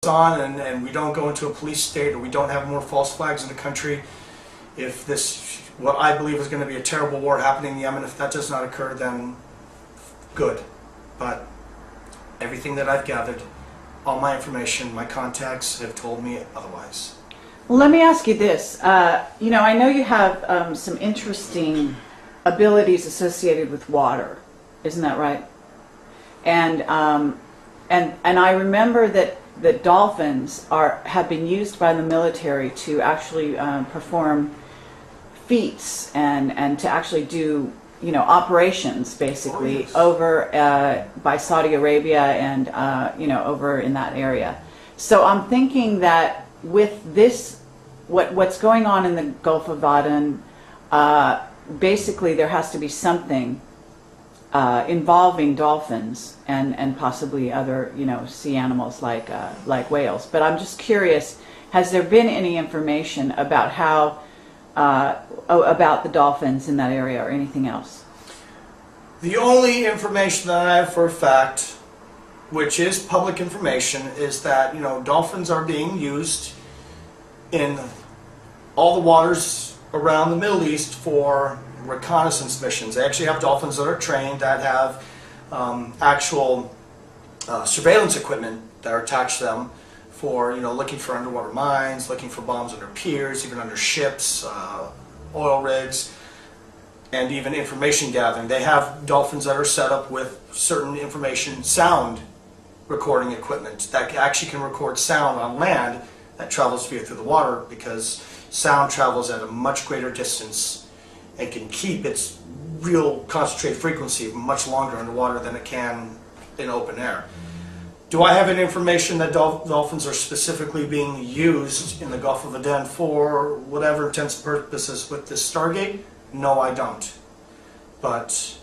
on and we don't go into a police state, or we don't have more false flags in the country, if this, what I believe is going to be a terrible war happening in Yemen, if that does not occur, then good. But everything that I've gathered, all my information, my contacts have told me otherwise. Well, let me ask you this. You know, I know you have some interesting abilities associated with water. Isn't that right? And I remember that dolphins have been used by the military to actually perform feats and to actually do, you know, operations basically. Oh, yes. Over by Saudi Arabia and you know, over in that area. So I'm thinking that with this, what's going on in the Gulf of Aden, basically there has to be something involving dolphins and possibly other, you know, sea animals like whales. But I'm just curious, has there been any information about how about the dolphins in that area or anything else? The only information that I have for a fact, which is public information, is that, you know, dolphins are being used in all the waters around the Middle East for reconnaissance missions. They actually have dolphins that are trained, that have actual surveillance equipment that are attached to them for, you know, looking for underwater mines, looking for bombs under piers, even under ships, oil rigs, and even information gathering. They have dolphins that are set up with certain information sound recording equipment that actually can record sound on land that travels via through the water, because sound travels at a much greater distance and can keep its real concentrated frequency much longer underwater than it can in open air. Do I have any information that dolphins are specifically being used in the Gulf of Aden for whatever intents and purposes with this Stargate? No, I don't. But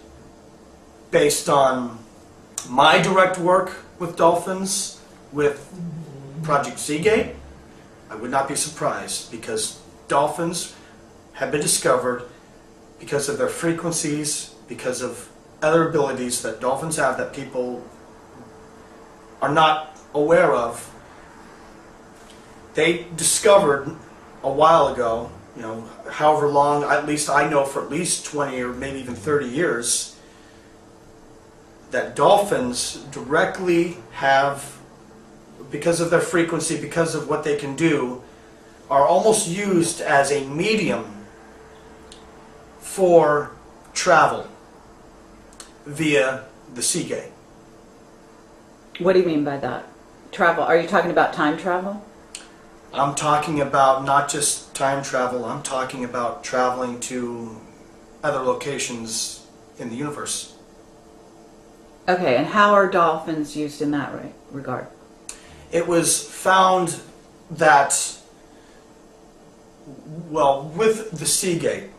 based on my direct work with dolphins, with Project Seagate, I would not be surprised, because dolphins have been discovered because of their frequencies, because of other abilities that dolphins have that people are not aware of. They discovered a while ago, you know, however long, at least I know for at least 20 or maybe even 30 years, that dolphins directly have, because of their frequency, because of what they can do, are almost used as a medium for travel via the Seagate. What do you mean by that? Travel? Are you talking about time travel? I'm talking about not just time travel, I'm talking about traveling to other locations in the universe. Okay, and how are dolphins used in that regard? It was found that, well, with the Seagate,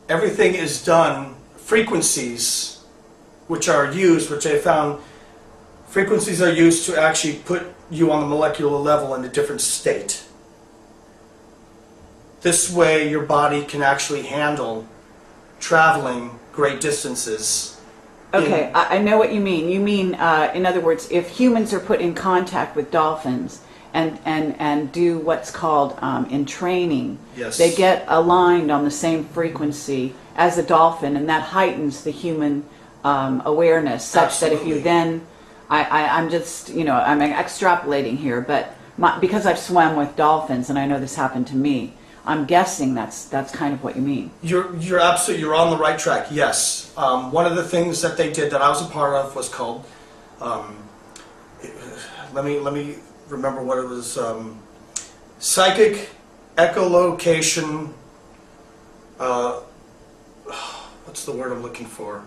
everything is done, frequencies which are used, which they found, frequencies are used to actually put you on the molecular level in a different state. This way your body can actually handle traveling great distances. Okay, I know what you mean. You mean, in other words, if humans are put in contact with dolphins and do what's called in training, yes, they get aligned on the same frequency as a dolphin, and that heightens the human awareness, such absolutely, that if you then, I'm just, you know, I'm extrapolating here, but because I've swam with dolphins and I know this happened to me, I'm guessing that's kind of what you mean. You're absolutely, you're on the right track. Yes, one of the things that they did that I was a part of was called, let me remember what it was, psychic echolocation. What's the word I'm looking for?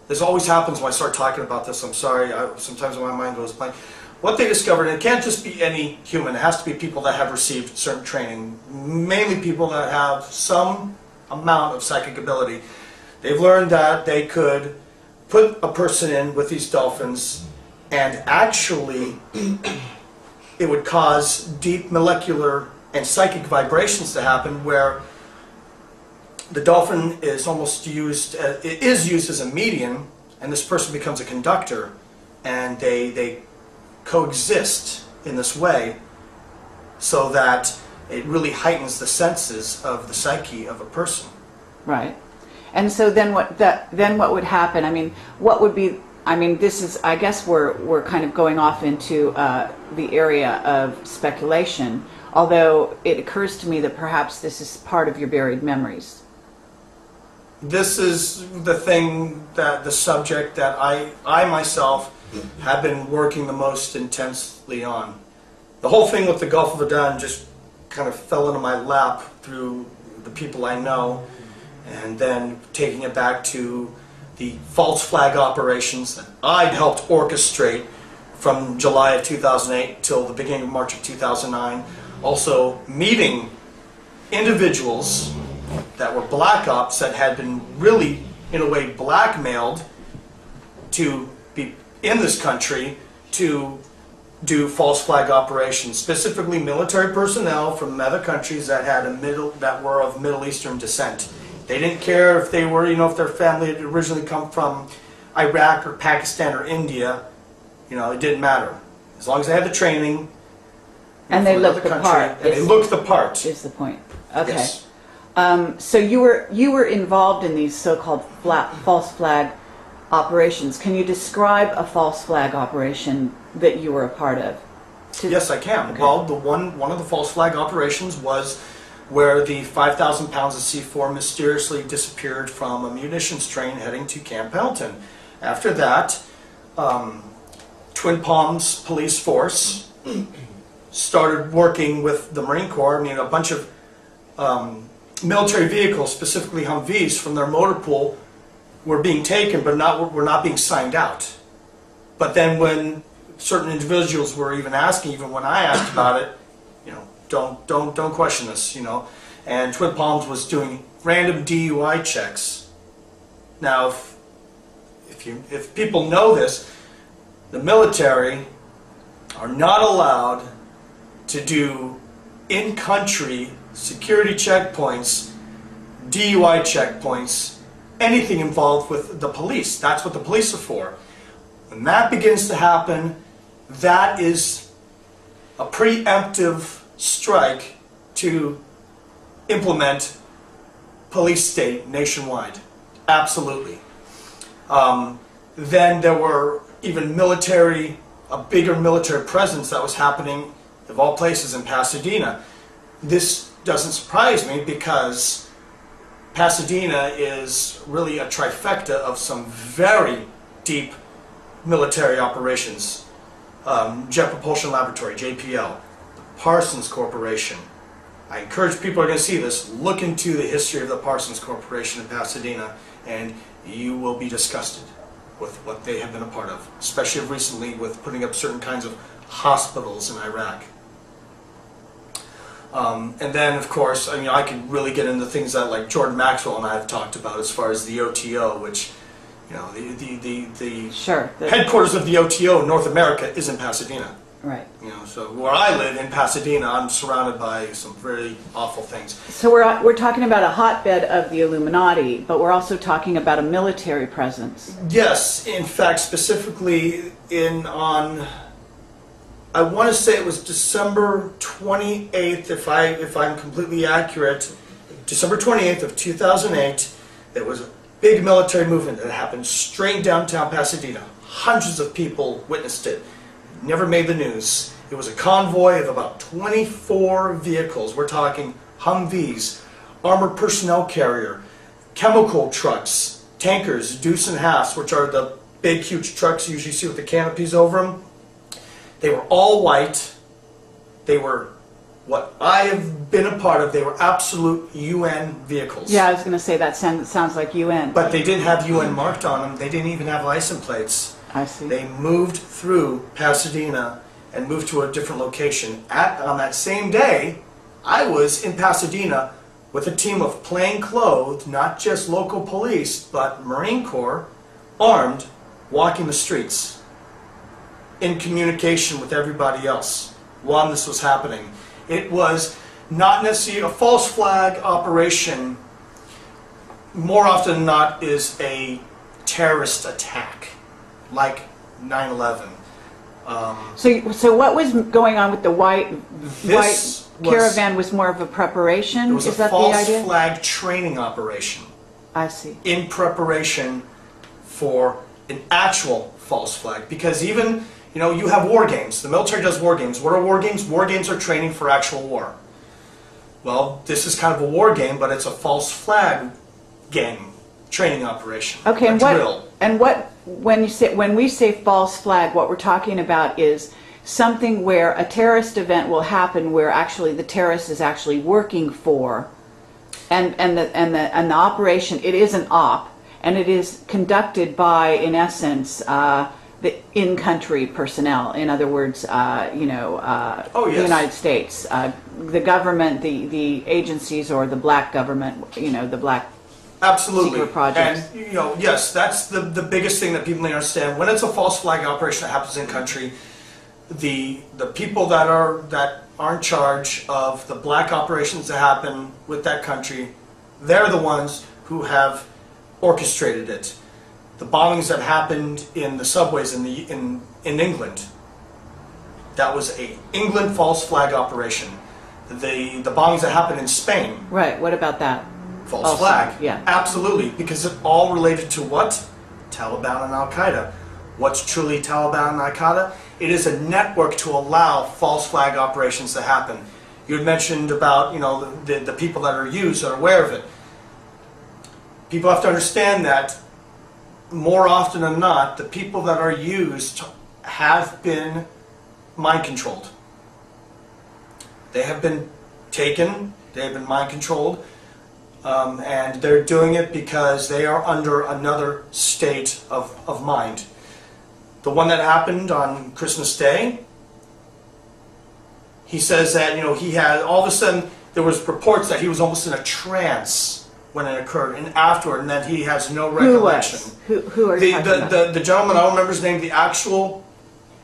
This always happens when I start talking about this. I'm sorry. Sometimes my mind goes blank. What they discovered, and it can't just be any human, it has to be people that have received certain training, mainly people that have some amount of psychic ability. They've learned that they could put a person in with these dolphins, and actually it would cause deep molecular and psychic vibrations to happen, where the dolphin is almost used, it is used as a medium, and this person becomes a conductor, and they coexist in this way so that it really heightens the senses of the psyche of a person. Right. And so then what would happen? I mean, what would be, I mean, this is, I guess we're kind of going off into the area of speculation, although it occurs to me that perhaps this is part of your buried memories. This is the subject that I myself have been working the most intensely on. The whole thing with the Gulf of Aden just kind of fell into my lap through the people I know, and then taking it back to the false flag operations that I'd helped orchestrate from July of 2008 till the beginning of March of 2009. Also meeting individuals that were black ops that had been really, in a way, blackmailed to be in this country to do false flag operations, specifically military personnel from other countries that were of Middle Eastern descent. They didn't care if they were, if their family had originally come from Iraq or Pakistan or India. It didn't matter. As long as they had the training. And they looked the part. And they looked the part. Is the point. Okay. Yes. So you were involved in these so-called false flag operations. Can you describe a false flag operation that you were a part of? Yes, I can. Okay. Well, one of the false flag operations was where the 5,000 pounds of C4 mysteriously disappeared from a munitions train heading to Camp Pendleton. After that, Twin Palms police force started working with the Marine Corps. I mean, a bunch of military vehicles, specifically Humvees, from their motor pool were being taken, but were not being signed out. But then when certain individuals were even asking, even when I asked about it, don't question this, And Twin Palms was doing random DUI checks. Now, if people know this, the military are not allowed to do in-country security checkpoints, DUI checkpoints, anything involved with the police. That's what the police are for. When that begins to happen, that is a preemptive strike to implement police state nationwide. Absolutely. Then there were even a bigger military presence that was happening, of all places, in Pasadena. This doesn't surprise me because Pasadena is really a trifecta of some very deep military operations. Jet Propulsion Laboratory, JPL, the Parsons Corporation. I encourage people who are going to see this, look into the history of the Parsons Corporation in Pasadena, and you will be disgusted with what they have been a part of, especially recently with putting up certain kinds of hospitals in Iraq. And then, of course, I could really get into things that like Jordan Maxwell and I have talked about as far as the OTO, which, the headquarters of the OTO in North America is in Pasadena. Right. So where I live in Pasadena, I'm surrounded by some very awful things. So we're talking about a hotbed of the Illuminati, but we're also talking about a military presence. Yes, in fact, specifically I want to say it was December 28th, if I'm completely accurate, December 28th of 2008, there was a big military movement that happened straight downtown Pasadena. Hundreds of people witnessed it. Never made the news. It was a convoy of about 24 vehicles. We're talking Humvees, armored personnel carrier, chemical trucks, tankers, deuce and halves, which are the big, huge trucks you usually see with the canopies over them. They were all white. They were what I have been a part of. They were absolute UN vehicles. Yeah, I was going to say that sounds like UN. But they didn't have UN marked on them. They didn't even have license plates. I see. They moved through Pasadena and moved to a different location. On that same day, I was in Pasadena with a team of plainclothes, not just local police, but Marine Corps, armed, walking the streets, in communication with everybody else while this was happening. It was not necessarily a false flag operation. More often than not is a terrorist attack, like 9/11. So what was going on with the white caravan was more of a preparation? It was Is a that the false idea? flag training operation I see. in preparation for an actual false flag. Because even, you know, you have war games. The military does war games. What are war games? War games are training for actual war. Well, this is kind of a war game, but it's a false flag game training operation. Okay, a and drill. when we say false flag, what we're talking about is something where a terrorist event will happen where actually the terrorist is actually working for, and the operation, it is an op, and it is conducted by, in essence, the in-country personnel. In other words, Oh, yes. the United States, the government, the agencies, or the black government, you know, the black Absolutely. secret projects. And, you know, yes, that's the biggest thing that people need to understand. When it's a false flag operation that happens in country, the people that are in charge of the black operations that happen with that country, they're the ones who have orchestrated it. The bombings that happened in the subways in England, that was a England false flag operation. The bombings that happened in Spain, Right. What about that? false Also, flag. yeah. Absolutely, because it all related to what? Taliban and Al-Qaeda. What's truly Taliban and Al-Qaeda? It is a network to allow false flag operations to happen. You had mentioned about, you know, the people that are used are aware of it. People have to understand that more often than not, the people that are used have been mind controlled. They have been taken, they have been mind controlled, and they're doing it because they are under another state of mind. The one that happened on Christmas Day, he says that, you know, he had, all of a sudden, there was reports that he was almost in a trance when it occurred, and afterward, and that he has no recollection. Who are you talking about? The gentleman, I don't remember his name, the actual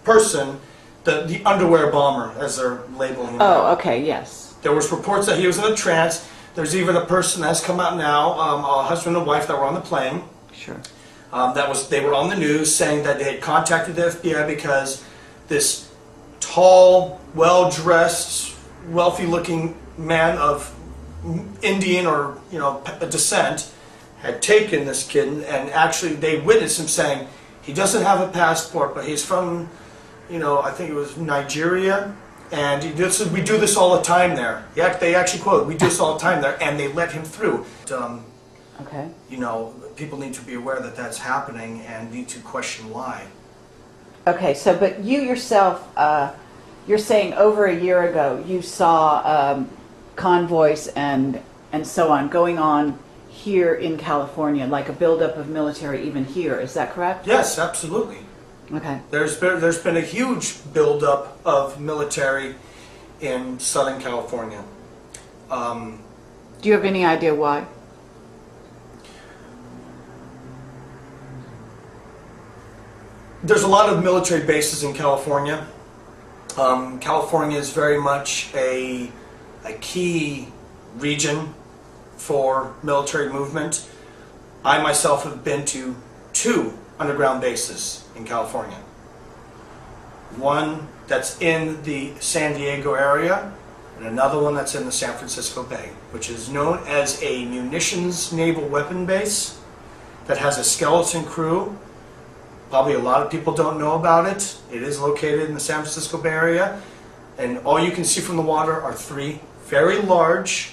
person, the underwear bomber, as they're labeling him. Oh, okay, yes. There was reports that he was in a trance. There's even a person that's come out now, a husband and wife that were on the plane. Sure. They were on the news saying that they had contacted the FBI because this tall, well-dressed, wealthy-looking man of Indian or, you know, descent had taken this kid, and actually they witnessed him saying he doesn't have a passport, but he's from, you know, I think it was Nigeria, and we do this all the time there. Yeah, they actually quote, "We do this all the time there," and they let him through. Okay. You know, people need to be aware that that's happening and need to question why. Okay, so but you yourself, you're saying over a year ago you saw convoys and so on going on here in California, like a buildup of military even here. Is that correct? Yes, absolutely. Okay. There's been a huge buildup of military in Southern California. Do you have any idea why? There's a lot of military bases in California. California is very much a key region for military movement. I myself have been to 2 underground bases in California. One that's in the San Diego area, and another one that's in the San Francisco Bay, which is known as a munitions naval weapon base that has a skeleton crew. Probably a lot of people don't know about it. It is located in the San Francisco Bay Area, and all you can see from the water are 3 very large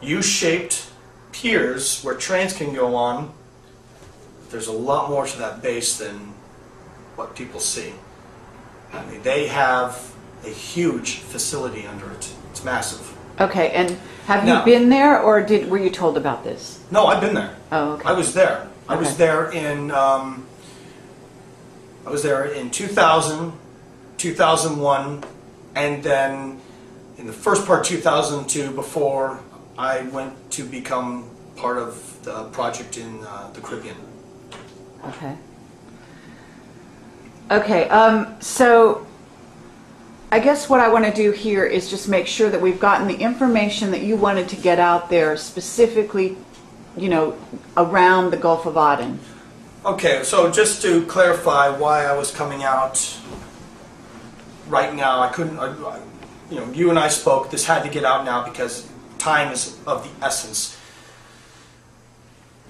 U-shaped piers where trains can go on. There's a lot more to that base than what people see. I mean, they have a huge facility under it. It's massive. Okay, and have you No. been there, or were you told about this? No, I've been there. Oh, okay. I was there. I was Okay. there in 2000, 2001, and then in the first part 2002 before I went to become part of the project in the Caribbean. Okay. Okay, so I guess what I want to do here is just make sure that we've gotten the information that you wanted to get out there specifically, you know, around the Gulf of Aden. Okay, so just to clarify why I was coming out right now, I couldn't, you know, you and I spoke, this had to get out now because time is of the essence.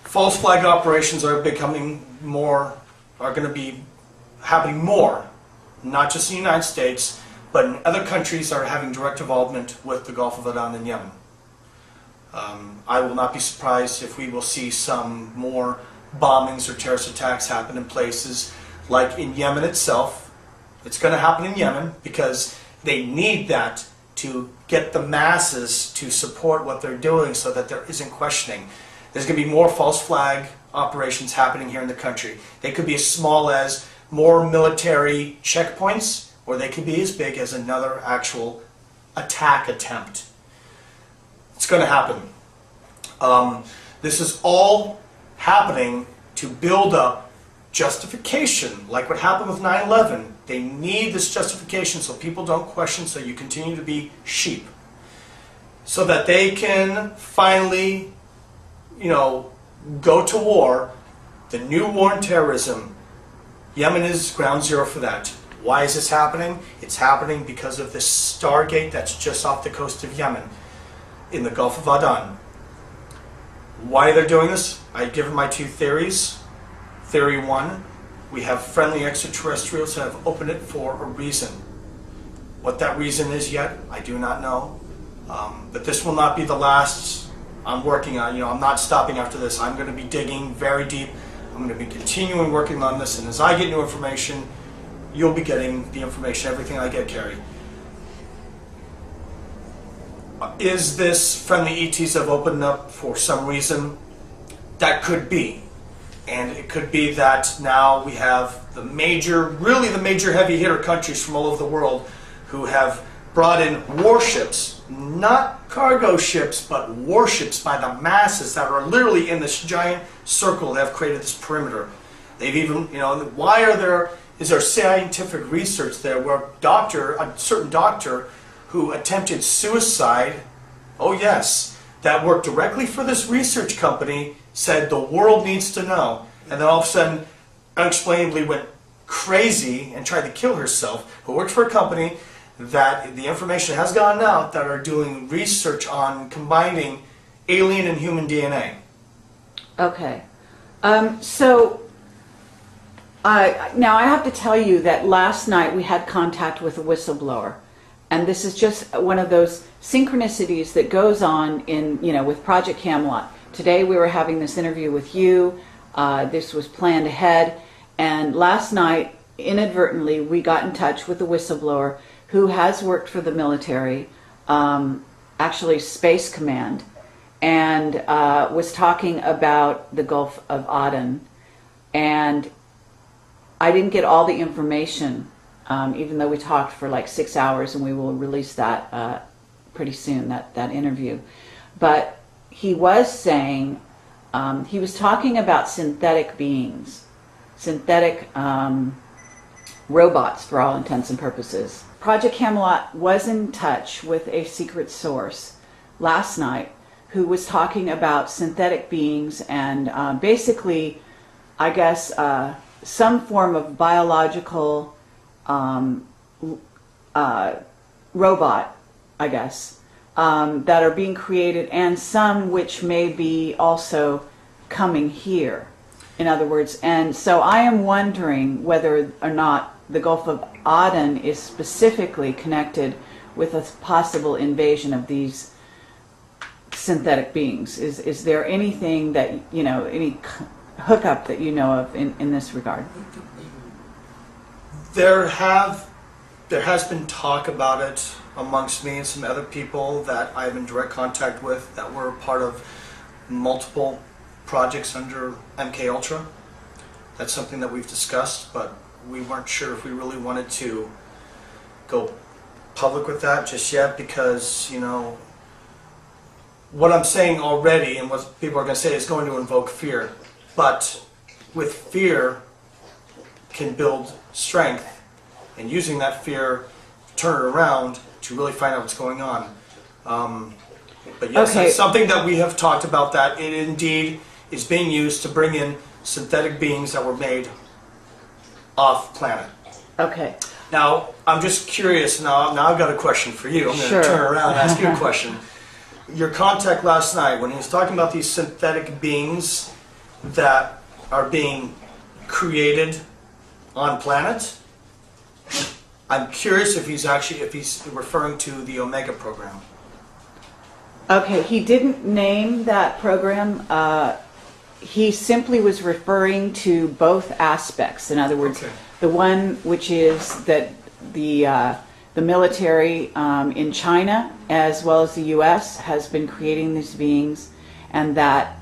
False flag operations are becoming more, are going to be happening more, not just in the United States, but in other countries that are having direct involvement with the Gulf of Aden and Yemen. I will not be surprised if we will see some more bombings or terrorist attacks happen in places like in Yemen itself. It's going to happen in Yemen because they need that to get the masses to support what they're doing so that there isn't questioning. There's going to be more false flag operations happening here in the country. They could be as small as more military checkpoints, or they could be as big as another actual attack attempt. It's going to happen. This is all happening to build up justification, like what happened with 9/11. They need this justification so people don't question, so you continue to be sheep. So that they can finally, you know, go to war. The new war on terrorism, Yemen is ground zero for that. Why is this happening? It's happening because of this Stargate that's just off the coast of Yemen in the Gulf of Aden. Why they're doing this? I've given my two theories. Theory one, we have friendly extraterrestrials that have opened it for a reason. What that reason is yet, I do not know. But this will not be the last I'm working on. You know, I'm not stopping after this. I'm going to be digging very deep. I'm going to be continuing working on this, and as I get new information, you'll be getting the information, everything I get, Carrie. Is this friendly ETs have opened up for some reason? That could be. And it could be that now we have the major, really the major heavy hitter countries from all over the world who have brought in warships, not cargo ships, but warships by the masses that are literally in this giant circle that have created this perimeter. They've even, you know, why are there, is there scientific research there where a certain doctor who attempted suicide, oh yes, that worked directly for this research company, said the world needs to know, and then all of a sudden unexplainably went crazy and tried to kill herself, who worked for a company that the information has gotten out that are doing research on combining alien and human DNA. Okay. Now I have to tell you that last night we had contact with a whistleblower. And this is just one of those synchronicities that goes on in, you know, with Project Camelot. Today we were having this interview with you. This was planned ahead. And last night, inadvertently, we got in touch with a whistleblower who has worked for the military, actually Space Command, and was talking about the Gulf of Aden. And I didn't get all the information, even though we talked for like 6 hours, and we will release that pretty soon, that interview. But he was saying, he was talking about synthetic beings, synthetic robots for all intents and purposes. Project Camelot was in touch with a secret source last night who was talking about synthetic beings and basically, I guess, some form of biological robot, I guess, that are being created, and some which may be also coming here, in other words. And so I am wondering whether or not the Gulf of Aden is specifically connected with a possible invasion of these synthetic beings. Is there anything that, you know, any hookup that you know of in this regard? There has been talk about it amongst me and some other people that I'm in direct contact with that were part of multiple projects under MKUltra. That's something that we've discussed, but we weren't sure if we really wanted to go public with that just yet because, you know, what I'm saying already and what people are going to say is going to invoke fear. But with fear can build strength, and using that fear, turn it around to really find out what's going on. But yes, Okay. It's something that we have talked about, that it indeed is being used to bring in synthetic beings that were made off planet. Okay. Now, I'm just curious. Now I've got a question for you. I'm going Sure. to turn around and ask you a question. Your contact last night, when he was talking about these synthetic beings that are being created on planet, I'm curious if he's referring to the Omega program. Okay, he didn't name that program. He simply was referring to both aspects. In other words, Okay. the one which is that the military in China as well as the U.S. has been creating these beings, and that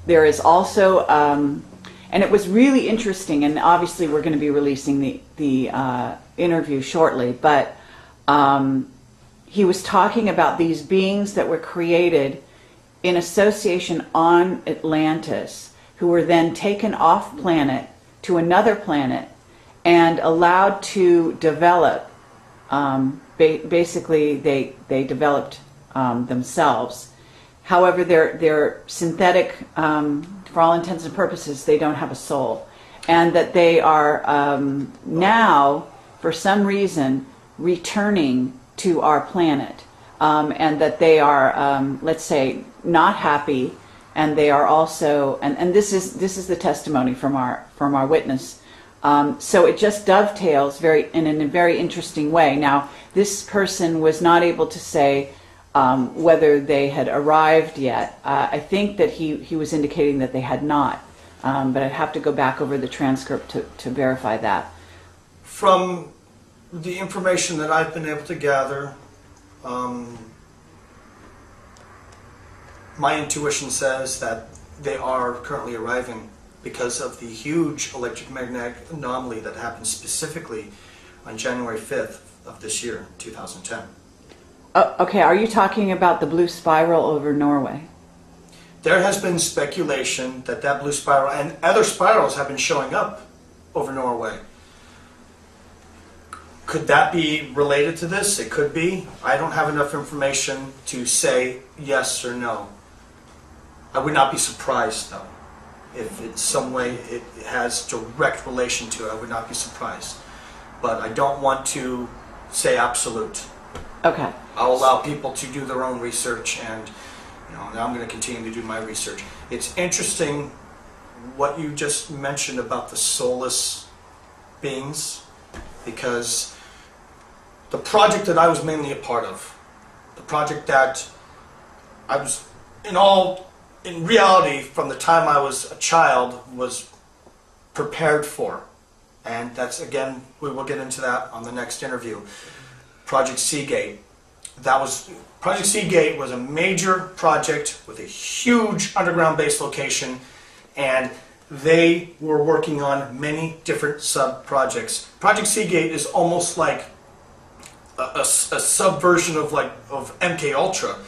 there is also, and it was really interesting. And obviously, we're going to be releasing the interview shortly, but he was talking about these beings that were created in association on Atlantis, who were then taken off planet to another planet and allowed to develop. Basically, they developed themselves. However, they're synthetic. For all intents and purposes, they don't have a soul, and that they are now, for some reason, returning to our planet, and that they are, let's say, not happy, and they are also, and this is the testimony from our witness. So it just dovetails in a very interesting way. Now, this person was not able to say whether they had arrived yet. I think that he was indicating that they had not, but I'd have to go back over the transcript to verify that. From the information that I've been able to gather, my intuition says that they are currently arriving because of the huge electromagnetic anomaly that happened specifically on January 5th of this year, 2010. Okay, are you talking about the blue spiral over Norway? There has been speculation that blue spiral and other spirals have been showing up over Norway. Could that be related to this? It could be. I don't have enough information to say yes or no. I would not be surprised, though. If in some way it has direct relation to it, I would not be surprised. But I don't want to say absolute. Okay. I'll allow people to do their own research, and now I'm going to continue to do my research. It's interesting what you just mentioned about the soulless beings, because the project that I was mainly a part of, the project that I was in reality, from the time I was a child, was prepared for. And that's, again, we will get into that on the next interview. Project Seagate. Project Seagate was a major project with a huge underground base location, and they were working on many different sub-projects. Project Seagate is almost like a subversion of MKUltra.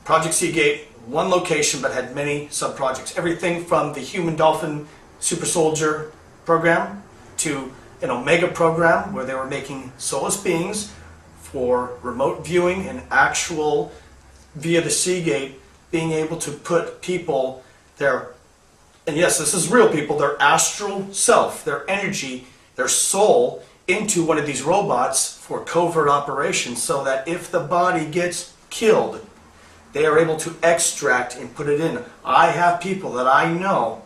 Project Seagate, one location, but had many sub-projects. Everything from the human Dolphin super soldier program to an Omega program where they were making soulless beings for remote viewing and actual, via the Seagate, being able to put people, and yes, this is real people, their astral self, their energy, their soul, into one of these robots for covert operations, so that if the body gets killed, they are able to extract and put it in. I have people that I know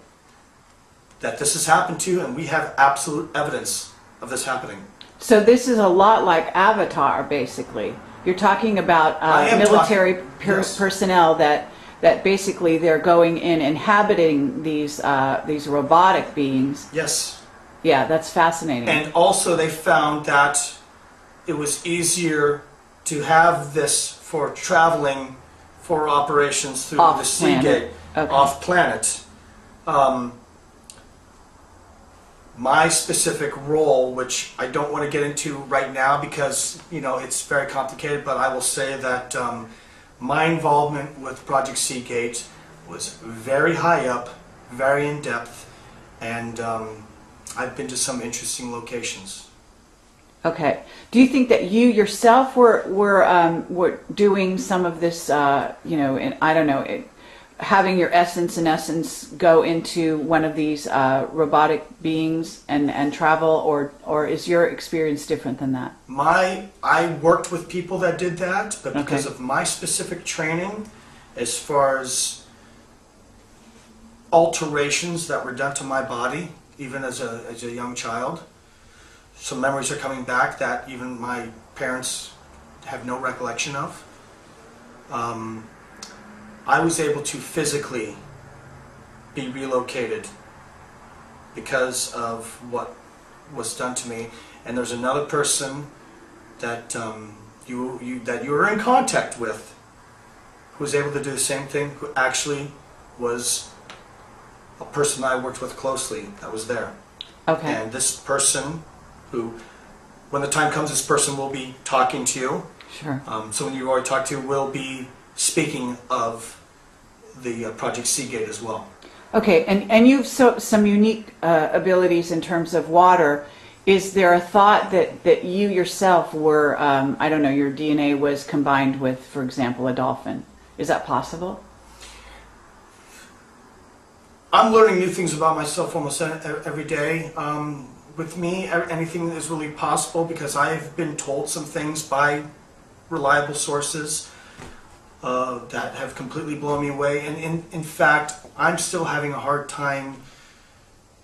that this has happened to, and we have absolute evidence of this happening. So this is a lot like Avatar, basically. You're talking about military yes. personnel that basically they're going in, inhabiting these robotic beings. Yes. Yeah, that's fascinating. And also they found that it was easier to have this for traveling for operations through the Seagate, off planet. My specific role, which I don't want to get into right now because it's very complicated, but I will say that my involvement with Project Seagate was very high up, very in depth, and I've been to some interesting locations. Okay. Do you think that you yourself were doing some of this? I don't know. having your essence in essence go into one of these robotic beings and travel, or is your experience different than that? I worked with people that did that, but because Okay. of my specific training, as far as alterations that were done to my body, even as a young child, some memories are coming back that even my parents have no recollection of. I was able to physically be relocated because of what was done to me. And there's another person that you were in contact with who was able to do the same thing, who actually was a person I worked with closely that was there. Okay. And this person who, when the time comes, this person will be talking to you. Sure. Someone you already talked to will be speaking of the Project Seagate as well. Okay, and you've some unique abilities in terms of water. Is there a thought that you yourself were, I don't know, your DNA was combined with, for example, a dolphin? Is that possible? I'm learning new things about myself almost every day. With me, anything is really possible because I've been told some things by reliable sources that have completely blown me away. And in fact, I'm still having a hard time.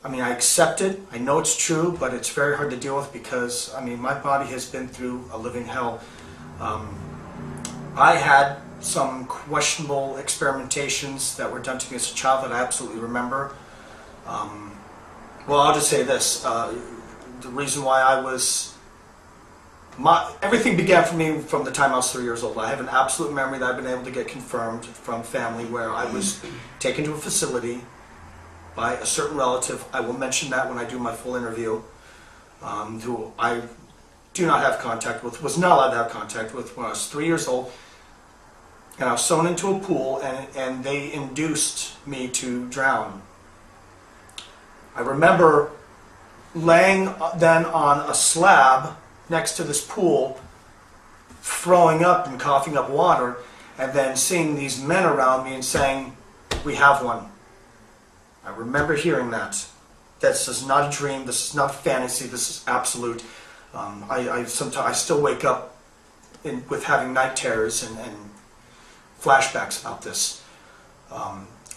I mean, I accept it. I know it's true, but it's very hard to deal with because, I mean, my body has been through a living hell. I had some questionable experimentations that were done to me as a child that I absolutely remember. Well, I'll just say this. The reason why I was... everything began for me from the time I was 3 years old. I have an absolute memory that I've been able to get confirmed from family where I was taken to a facility by a certain relative. I will mention that when I do my full interview, who I do not have contact with, was not allowed to have contact with when I was 3 years old. And I was thrown into a pool and they induced me to drown. I remember laying then on a slab next to this pool, throwing up and coughing up water, and then seeing these men around me and saying, "We have one." I remember hearing that. This is not a dream, this is not fantasy, this is absolute. I still wake up with having night terrors and flashbacks about this.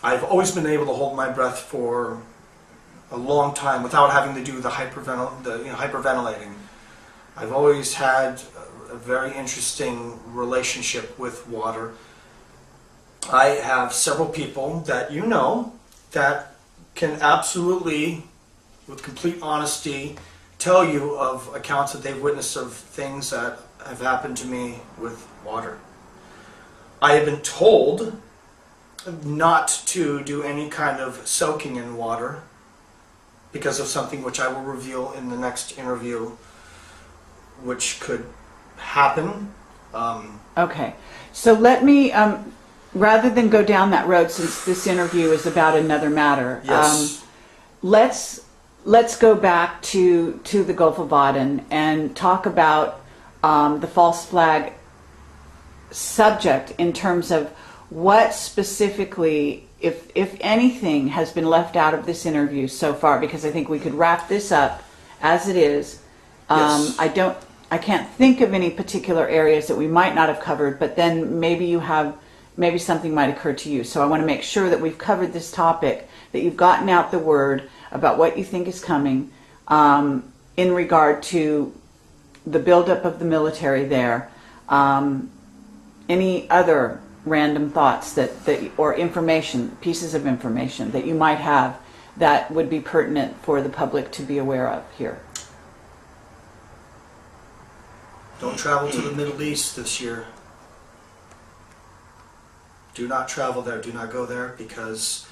I've always been able to hold my breath for a long time without having to do the hyperventilating. I've always had a very interesting relationship with water. I have several people that you know that can absolutely, with complete honesty, tell you of accounts that they've witnessed of things that have happened to me with water. I have been told not to do any kind of soaking in water because of something which I will reveal in the next interview, which could happen. Okay, so let me, rather than go down that road, since this interview is about another matter, Yes. let's go back to the Gulf of Aden and talk about the false flag subject in terms of what specifically, if anything, has been left out of this interview so far, because I think we could wrap this up as it is. Yes. I can't think of any particular areas that we might not have covered, but then maybe something might occur to you. So I want to make sure that we've covered this topic, that you've gotten out the word about what you think is coming in regard to the buildup of the military there. Any other random thoughts that or information, pieces of information that you might have that would be pertinent for the public to be aware of here? Don't travel to the Middle East this year. Do not travel there, do not go there, because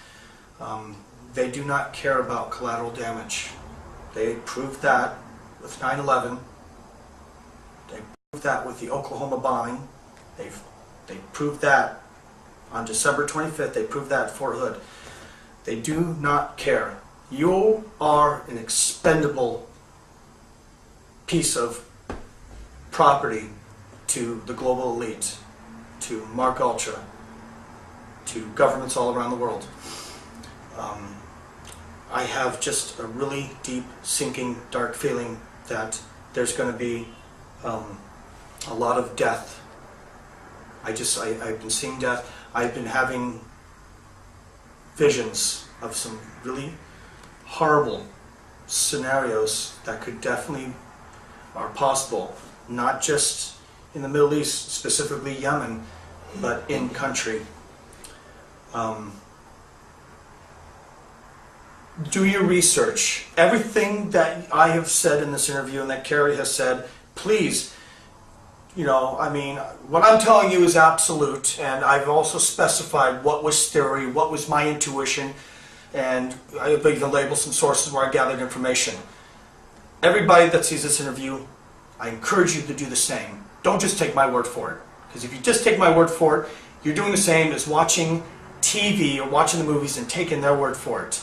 they do not care about collateral damage. They proved that with 9/11. They proved that with the Oklahoma bombing. They proved that on December 25th. They proved that at Fort Hood. They do not care. You are an expendable piece of property to the global elite, to MKUltra. to governments all around the world. I have just a really deep, sinking, dark feeling that there's going to be a lot of death. I've been seeing death. I've been having visions of some really horrible scenarios that could definitely are possible, not just in the Middle East, specifically Yemen, but in country. Do your research. Everything that I have said in this interview and that Carrie has said, please, I mean, what I'm telling you is absolute, and I've also specified what was theory, what was my intuition, and I've even labeled some sources where I gathered information. Everybody that sees this interview, I encourage you to do the same. Don't just take my word for it, because if you just take my word for it, you're doing the same as watching TV or watching the movies and taking their word for it.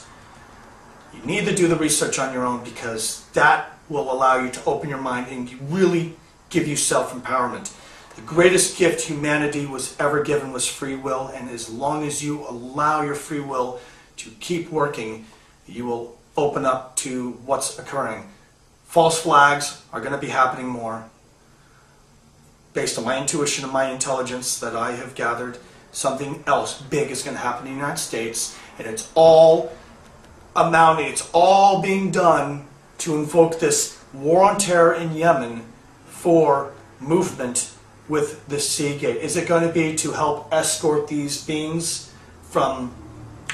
You need to do the research on your own, because that will allow you to open your mind and really give you self-empowerment. The greatest gift humanity was ever given was free will, and as long as you allow your free will to keep working, you will open up to what's occurring. False flags are going to be happening more. Based on my intuition and my intelligence that I have gathered, something else big is going to happen in the United States, and it's all being done to invoke this war on terror in Yemen for movement with the Seagate. Is it going to be to help escort these beings from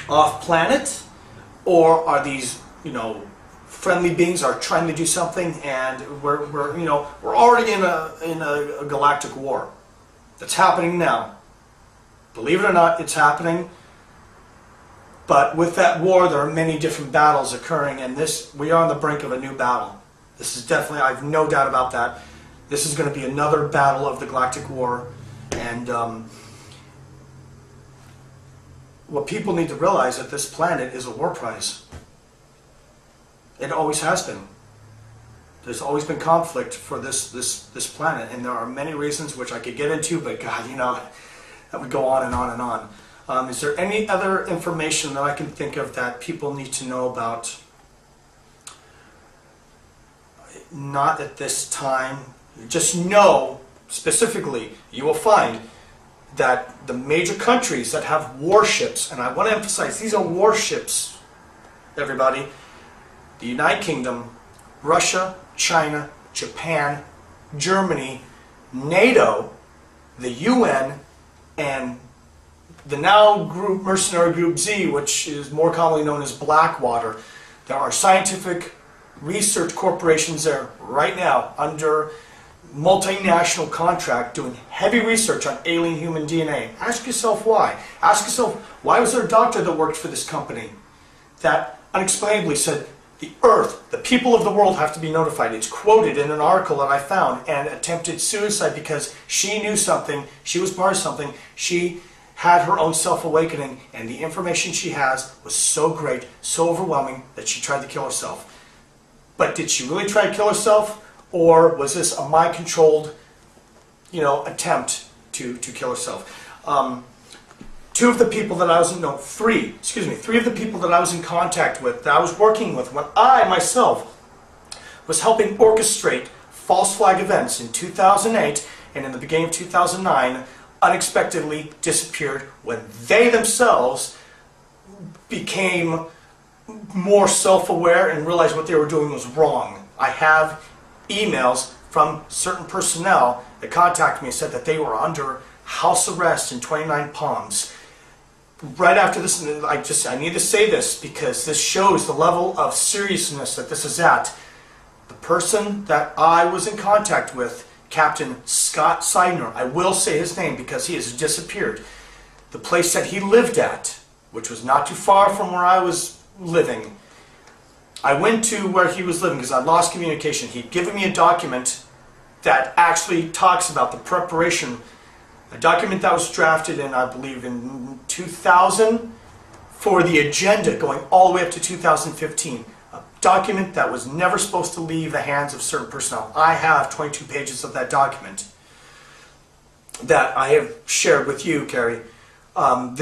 off planet, or are these friendly beings are trying to do something, and we're already in a galactic war that's happening now. Believe it or not, it's happening. But with that war, there are many different battles occurring, and we are on the brink of a new battle. This is definitely, I have no doubt about that. This is going to be another battle of the galactic war, and what people need to realize is that this planet is a war prize. It always has been. There's always been conflict for this planet, and there are many reasons which I could get into, but God, that would go on and on and on. Is there any other information that I can think of that people need to know about? Not at this time. Just know, specifically, you will find that the major countries that have warships, and I want to emphasize, these are warships, everybody, the United Kingdom, Russia, China, Japan, Germany, NATO, the UN, and the now mercenary group Z, which is more commonly known as Blackwater. There are scientific research corporations there right now under multinational contract doing heavy research on alien human DNA. Ask yourself why. Ask yourself, why was there a doctor that worked for this company that unexplainably said, the Earth, the people of the world have to be notified. It's quoted in an article that I found, and attempted suicide because she knew something, she was part of something, she had her own self-awakening, and the information she has was so great, so overwhelming, that she tried to kill herself. But did she really try to kill herself, or was this a mind-controlled, attempt to kill herself? Three of the people that I was in contact with, that I was working with, when I myself was helping orchestrate false flag events in 2008 and in the beginning of 2009, unexpectedly disappeared when they themselves became more self-aware and realized what they were doing was wrong. I have emails from certain personnel that contacted me and said that they were under house arrest in 29 Palms. Right after this, I need to say this because this shows the level of seriousness that this is at. The person that I was in contact with, Captain Scott Seidner, I will say his name because he has disappeared. The place that he lived at, which was not too far from where I was living, I went to where he was living because I lost communication. He'd given me a document that actually talks about the preparation, a document that was drafted in, I believe, in 2000 for the agenda going all the way up to 2015. A document that was never supposed to leave the hands of certain personnel. I have 22 pages of that document that I have shared with you, Carrie. I'm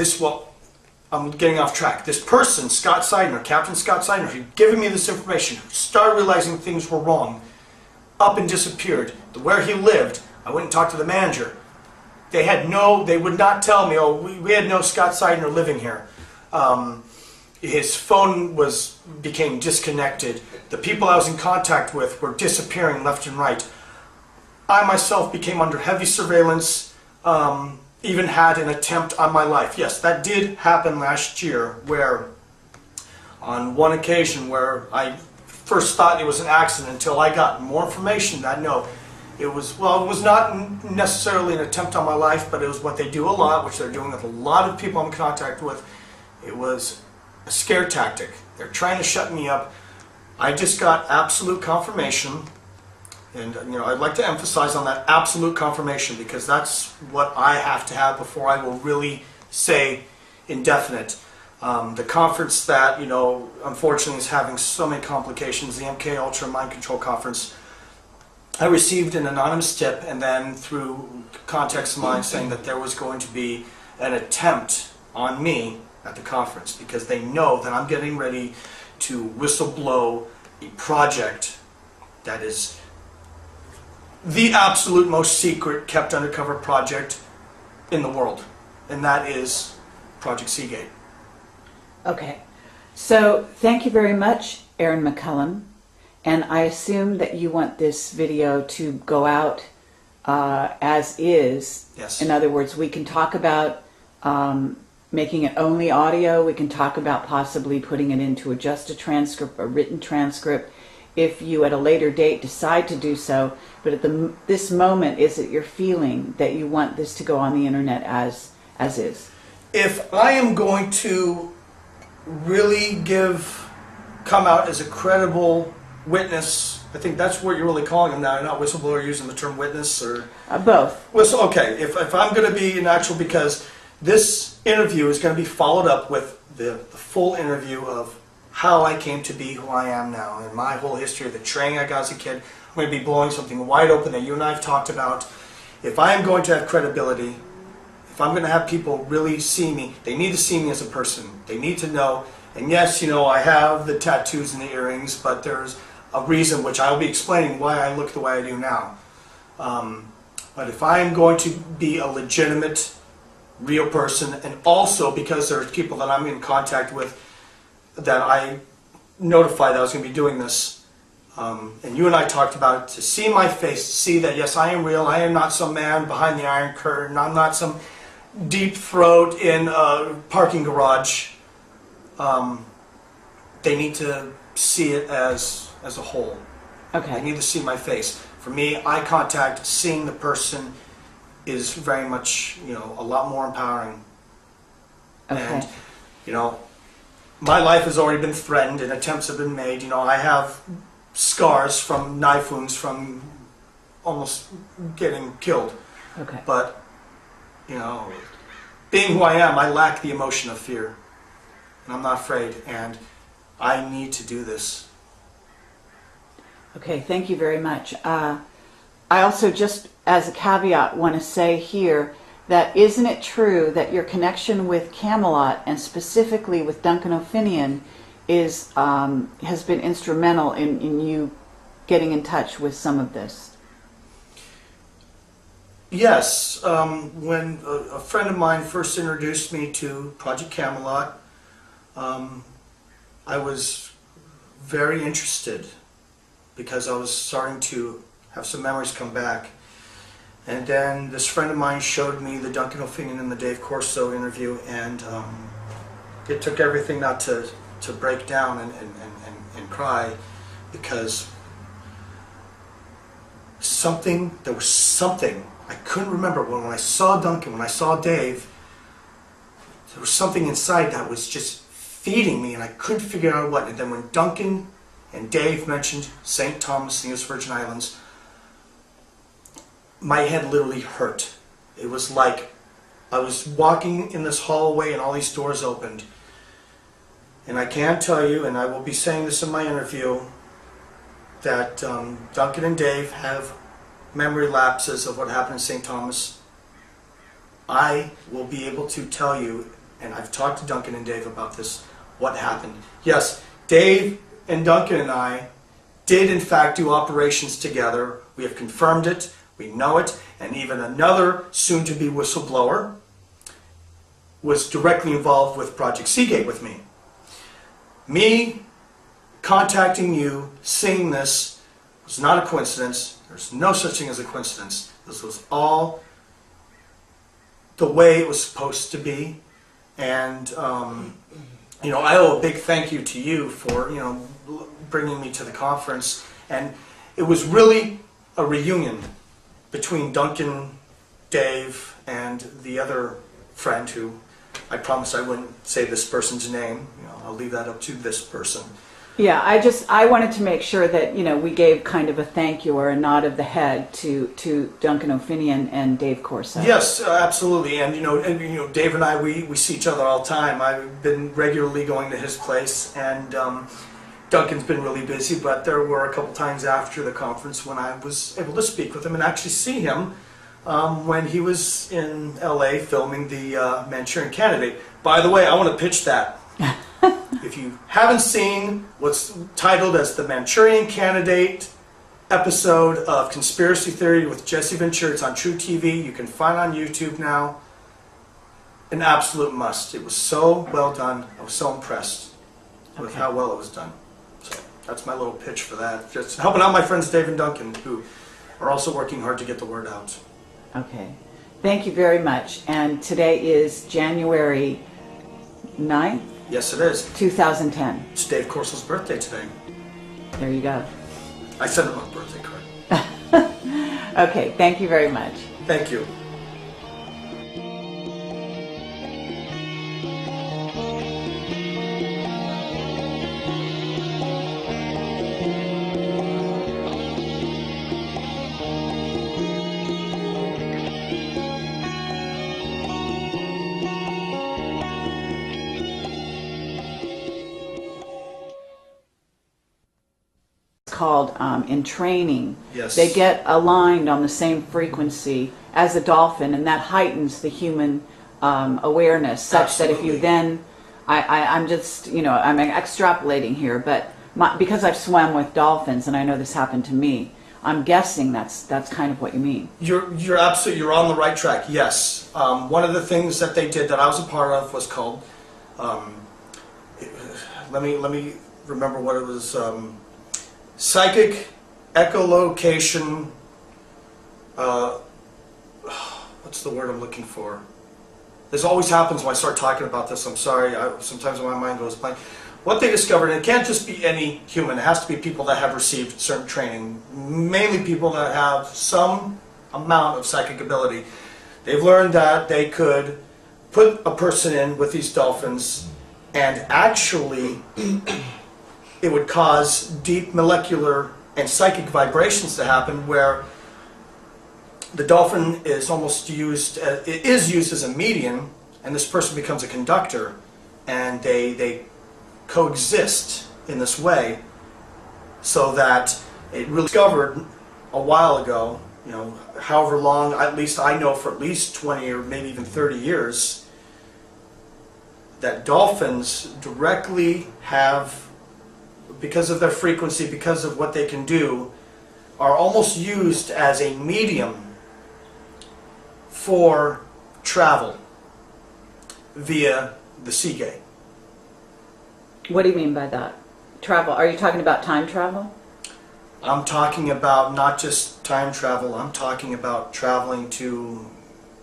getting off track. This person, Scott Seidner, Captain Scott Seidner, who'd given me this information, who started realizing things were wrong, up and disappeared. Where he lived, I went and talked to the manager. They would not tell me, oh, we had no Scott Seidner living here. His phone became disconnected. The people I was in contact with were disappearing left and right. I myself became under heavy surveillance, even had an attempt on my life. Yes, that did happen last year, where on one occasion where I first thought it was an accident until I got more information that no, it was not necessarily an attempt on my life, but it was what they do a lot, which they're doing with a lot of people I'm in contact with. It was a scare tactic. They're trying to shut me up. I just got absolute confirmation, and I'd like to emphasize on that absolute confirmation, because that's what I have to have before I will really say indefinite. The conference that unfortunately is having so many complications, the MKUltra Mind Control Conference, I received an anonymous tip, and then through contacts of mine saying that there was going to be an attempt on me at the conference, because they know that I'm getting ready to whistleblow a project that is the absolute most secret, kept undercover project in the world, and that is Project Seagate. Okay, so thank you very much, Aaron Mccollum, and I assume that you want this video to go out as is. Yes. In other words, we can talk about making it only audio. We can talk about possibly putting it into just a transcript, a written transcript, if you at a later date decide to do so. But at this moment, is it your feeling that you want this to go on the internet as is? If I am going to really come out as a credible witness, I think that's what you're really calling them now. You're not whistleblower, using the term witness, or both. Okay, if I'm going to be an actual, because this interview is going to be followed up with the full interview of how I came to be who I am now, and my whole history of the training I got as a kid. I'm going to be blowing something wide open that you and I have talked about. If I am going to have credibility, if I'm going to have people really see me, they need to see me as a person. They need to know. And yes, I have the tattoos and the earrings, but there's a reason, which I will be explaining why I look the way I do now. But if I am going to be a legitimate, real person, and also because there's people that I'm in contact with that I notified that I was going to be doing this, and you and I talked about it, to see my face, to see that yes, I am real, I am not some man behind the Iron Curtain, I'm not some deep throat in a parking garage. They need to see it as a whole. Okay. They need to see my face. For me, eye contact, seeing the person is very much, a lot more empowering. Okay. And, my life has already been threatened and attempts have been made. I have scars from knife wounds from almost getting killed. Okay. But, being who I am, I lack the emotion of fear. And I'm not afraid. And I need to do this. Okay, thank you very much. I also, just as a caveat, want to say here that isn't it true that your connection with Camelot, and specifically with Duncan O'Finian, has been instrumental in you getting in touch with some of this? Yes. When a friend of mine first introduced me to Project Camelot, I was very interested, because I was starting to have some memories come back. And then this friend of mine showed me the Duncan O'Finian and the Dave Corso interview, and it took everything not to break down and cry, because there was something, I couldn't remember, when I saw Duncan, when I saw Dave, there was something inside that was just feeding me, and I couldn't figure out what. And then when Duncan and Dave mentioned St. Thomas, the U.S. Virgin Islands, my head literally hurt. It was like I was walking in this hallway and all these doors opened. And I can tell you, and I will be saying this in my interview, that Duncan and Dave have memory lapses of what happened in St. Thomas. I will be able to tell you, and I've talked to Duncan and Dave about this, what happened. Yes, Dave and Duncan and I did in fact do operations together. We have confirmed it, we know it, and even another soon-to-be whistleblower was directly involved with Project Seagate with me. Me contacting you, seeing this, was not a coincidence. There's no such thing as a coincidence. This was all the way it was supposed to be. And, you know, I owe a big thank you to you for, you know, bringing me to the conference. And it was really a reunion between Duncan, Dave, and the other friend who I promised I wouldn't say this person's name. You know, I'll leave that up to this person. Yeah, I wanted to make sure that, you know, we gave kind of a thank you or a nod of the head to Duncan O'Finian and Dave Corso. Yes, absolutely. And you know, Dave and I, we see each other all the time. I've been regularly going to his place, and Duncan's been really busy, but there were a couple times after the conference when I was able to speak with him and actually see him when he was in LA filming the Manchurian Candidate. By the way, I want to pitch that. If you haven't seen what's titled as the Manchurian Candidate episode of Conspiracy Theory with Jesse Ventura, it's on True TV. You can find it on YouTube now. An absolute must. It was so well done. I was so impressed with how well it was done. So that's my little pitch for that. Just helping out my friends Dave and Duncan, who are also working hard to get the word out. Okay. Thank you very much. And today is January 9th? Yes, it is. 2010. It's Dave Corso's birthday today. There you go. I sent him a birthday card. Okay, thank you very much. Thank you. Called in training. Yes. They get aligned on the same frequency as a dolphin, and that heightens the human awareness such that if you then, I'm just, you know, I'm extrapolating here, but because I've swam with dolphins and I know this happened to me, I'm guessing that's kind of what you mean. You're absolutely, you're on the right track. Yes. One of the things that they did that I was a part of was called, let me remember what it was. Psychic echolocation, what's the word I'm looking for? This always happens when I start talking about this. I'm sorry, sometimes my mind goes blank. What they discovered, and it can't just be any human, it has to be people that have received certain training, mainly people that have some amount of psychic ability. They've learned that they could put a person in with these dolphins and actually it would cause deep molecular and psychic vibrations to happen where the dolphin is almost used, it is used as a medium, and this person becomes a conductor, and they coexist in this way, so that it really discovered a while ago, you know, however long, at least I know for at least 20 or maybe even 30 years, that dolphins directly have, because of their frequency, because of what they can do, are almost used as a medium for travel via the Seagate. What do you mean by that? Travel? Are you talking about time travel? I'm talking about not just time travel, I'm talking about traveling to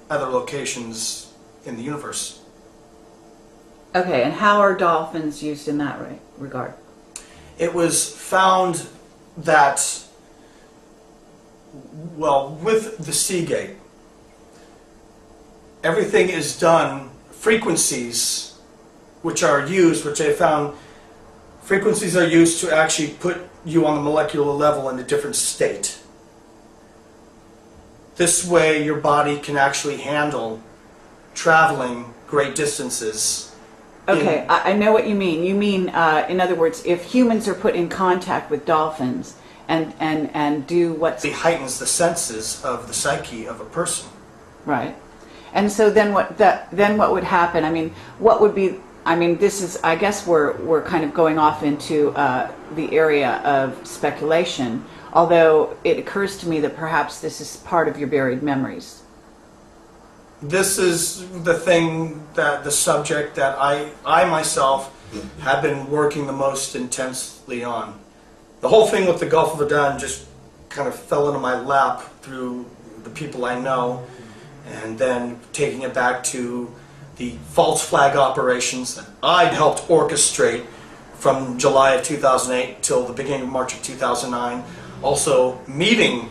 other locations in the universe. Okay, and how are dolphins used in that regard? It was found that, well, with the Seagate, everything is done, frequencies which are used, which they found, frequencies are used to actually put you on the molecular level in a different state. This way your body can actually handle traveling great distances. Okay, I know what you mean. You mean, in other words, if humans are put in contact with dolphins and do what's... It heightens the senses of the psyche of a person. Right. And so then what would happen? I mean, what would be? I mean, this is, I guess we're kind of going off into the area of speculation. Although it occurs to me that perhaps this is part of your buried memories. This is the subject that I myself have been working the most intensely on. The whole thing with the Gulf of Aden just kind of fell into my lap through the people I know, and then taking it back to the false flag operations that I'd helped orchestrate from July of 2008 till the beginning of March of 2009. Also meeting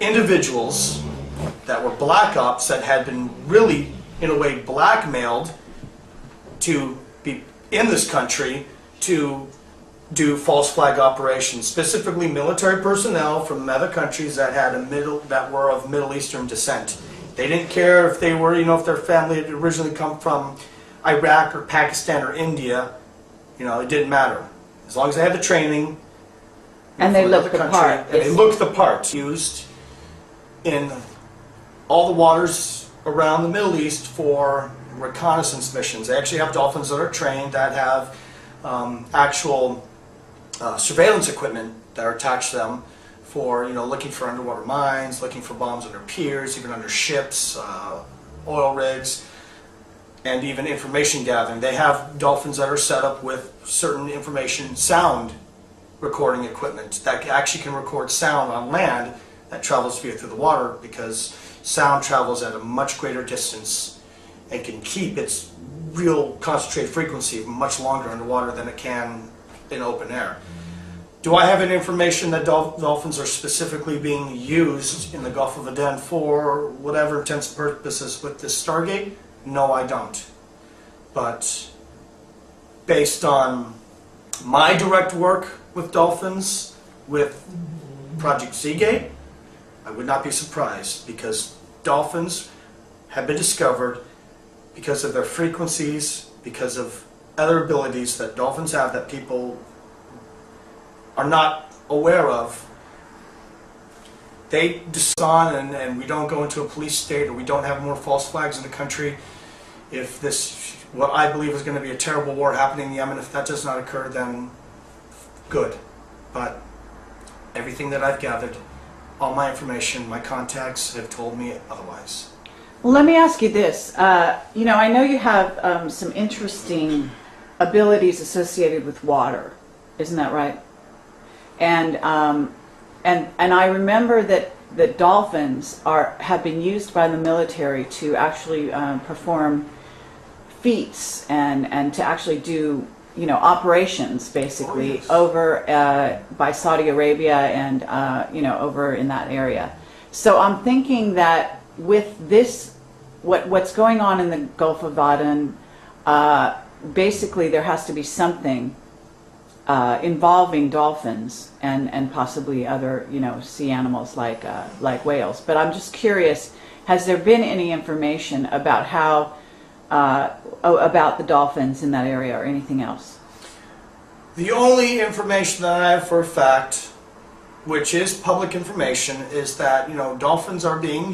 individuals that were black ops that had been really, in a way, blackmailed to be in this country to do false flag operations, specifically military personnel from other countries that were of Middle Eastern descent. They didn't care if they were, if their family had originally come from Iraq or Pakistan or India. It didn't matter as long as they had the training. And they looked the part. And they looked the part. Used in all the waters around the Middle East for reconnaissance missions. They actually have dolphins that are trained that have actual surveillance equipment that are attached to them for looking for underwater mines, looking for bombs under piers, even under ships, oil rigs, and even information gathering. They have dolphins that are set up with certain information sound recording equipment that actually can record sound on land that travels through the water, because sound travels at a much greater distance and can keep its real concentrated frequency much longer underwater than it can in open air. Do I have any information that dolphins are specifically being used in the Gulf of Aden for whatever intents and purposes with this Stargate? No, I don't. But based on my direct work with dolphins, with Project Seagate, I would not be surprised, because dolphins have been discovered because of their frequencies, because of other abilities that dolphins have that people are not aware of. They decide, and we don't go into a police state, or we don't have more false flags in the country. If this, what I believe is going to be a terrible war happening in Yemen, if that does not occur, then good. But everything that I've gathered, all my information, my contacts have told me otherwise. Well, let me ask you this. I know you have some interesting abilities associated with water. Isn't that right? And I remember that dolphins have been used by the military to actually perform feats and to actually do operations basically. Oh, yes. Over by Saudi Arabia and over in that area. So I'm thinking that with this, what's going on in the Gulf of Aden, basically there has to be something involving dolphins and possibly other sea animals like whales. But I'm just curious, has there been any information about how about the dolphins in that area or anything else? The only information that I have for a fact, which is public information, is that dolphins are being